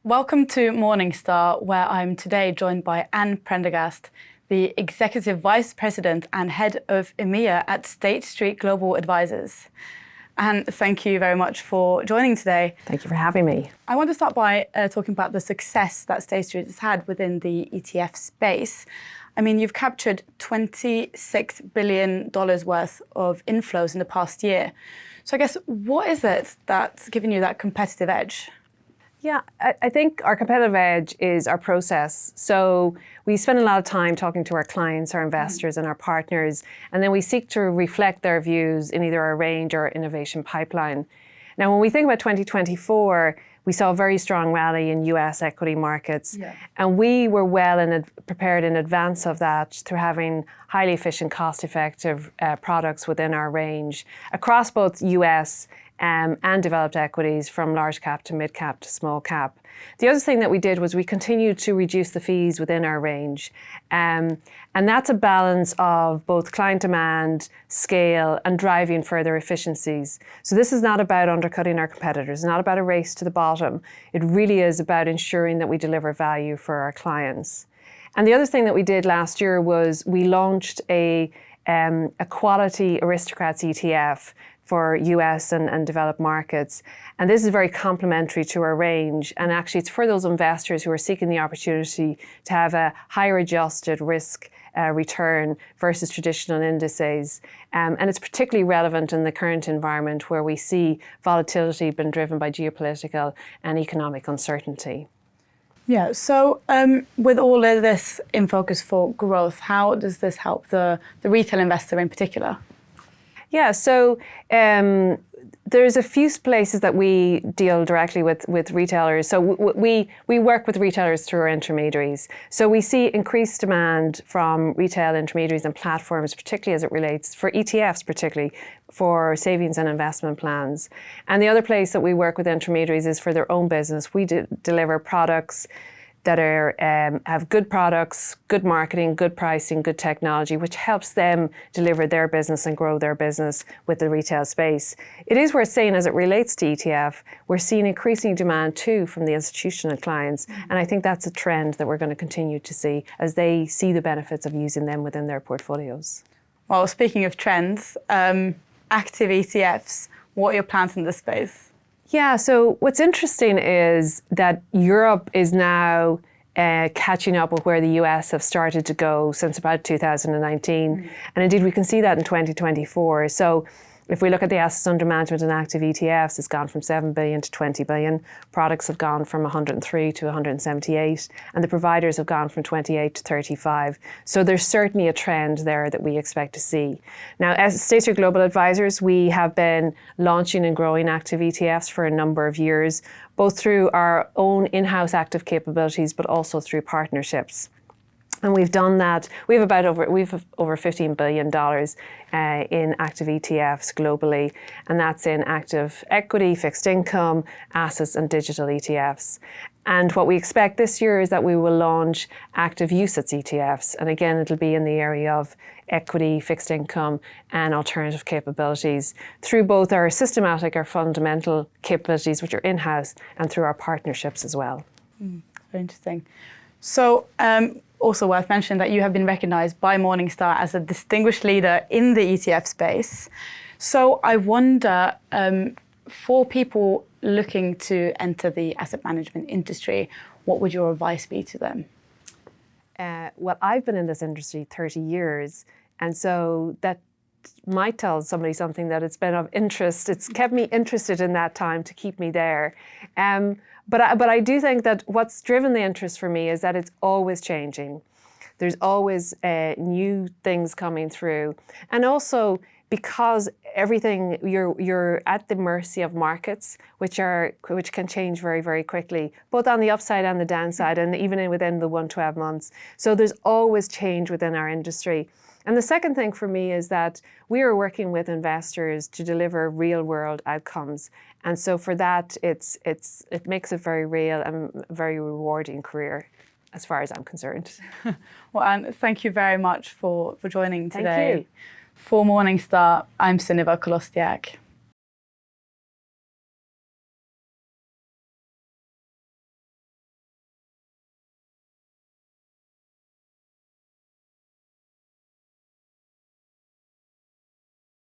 Welcome to Morningstar, where I'm today joined by Prendergast, the Executive Vice President and Head of EMEA at State Street Global Advisors. And thank you very much for joining today. Thank you for having me. I want to start by talking about the success that State Street has had within the ETF space. I mean, you've captured $26 billion worth of inflows in the past year. So I guess, what is it that's given you that competitive edge? Yeah, I think our competitive edge is our process. So we spend a lot of time talking to our clients, our investors, and our partners, and then we seek to reflect their views in either our range or our innovation pipeline. Now, when we think about 2024, we saw a very strong rally in US equity markets, and we were prepared in advance of that through having highly efficient, cost-effective products within our range across both US and developed equities, from large cap to mid cap to small cap. The other thing that we did was we continued to reduce the fees within our range. And that's a balance of both client demand, scale, and driving further efficiencies. So this is not about undercutting our competitors, not about a race to the bottom. It really is about ensuring that we deliver value for our clients. And the other thing that we did last year was we launched a quality aristocrats ETF for US and developed markets. And this is very complementary to our range. And actually, it's for those investors who are seeking the opportunity to have a higher adjusted risk return versus traditional indices. And it's particularly relevant in the current environment where we see volatility being driven by geopolitical and economic uncertainty. Yeah, so with all of this in focus for growth, how does this help the retail investor in particular? Yeah, so there's a few places that we deal directly with retailers. So we work with retailers through our intermediaries. So we see increased demand from retail intermediaries and platforms, particularly as it relates for ETFs, particularly for savings and investment plans. And the other place that we work with intermediaries is for their own business. We deliver products that have good products, good marketing, good pricing, good technology, which helps them deliver their business and grow their business with the retail space. It is worth saying, as it relates to ETF, we're seeing increasing demand too from the institutional clients. And I think that's a trend that we're going to continue to see as they see the benefits of using them within their portfolios. Well, speaking of trends, active ETFs, what are your plans in this space? Yeah, so what's interesting is that Europe is now catching up with where the US have started to go since about 2019. And indeed, we can see that in 2024. So if we look at the assets under management in active ETFs, it's gone from 7 billion to 20 billion. Products have gone from 103 to 178, and the providers have gone from 28 to 35. So there's certainly a trend there that we expect to see. Now, as State Street Global Advisors, we have been launching and growing active ETFs for a number of years, both through our own in-house active capabilities, but also through partnerships. And we've done that. We've over $15 billion in active ETFs globally, and that's in active equity, fixed income, assets, and digital ETFs. And what we expect this year is that we will launch active UCITS ETFs. And again, it'll be in the area of equity, fixed income, and alternative capabilities through both our systematic, our fundamental capabilities, which are in-house, and through our partnerships as well. Very interesting. So, also worth mentioning that you have been recognized by Morningstar as a distinguished leader in the ETF space. So I wonder, for people looking to enter the asset management industry, what would your advice be to them? Well, I've been in this industry 30 years, and so that might tell somebody something, that it's been of interest. It's kept me interested in that time to keep me there. But I do think that what's driven the interest for me is that it's always changing. There's always new things coming through. And also because everything, you're at the mercy of markets, which can change very, very quickly, both on the upside and the downside, and even within the 1-12 months. So there's always change within our industry. And the second thing for me is that we are working with investors to deliver real world outcomes. And so for that, it makes it very real and a very rewarding career as far as I'm concerned. Well, Anne, thank you very much for joining today. Thank you. For Morningstar, I'm Sunniva Kolostiak.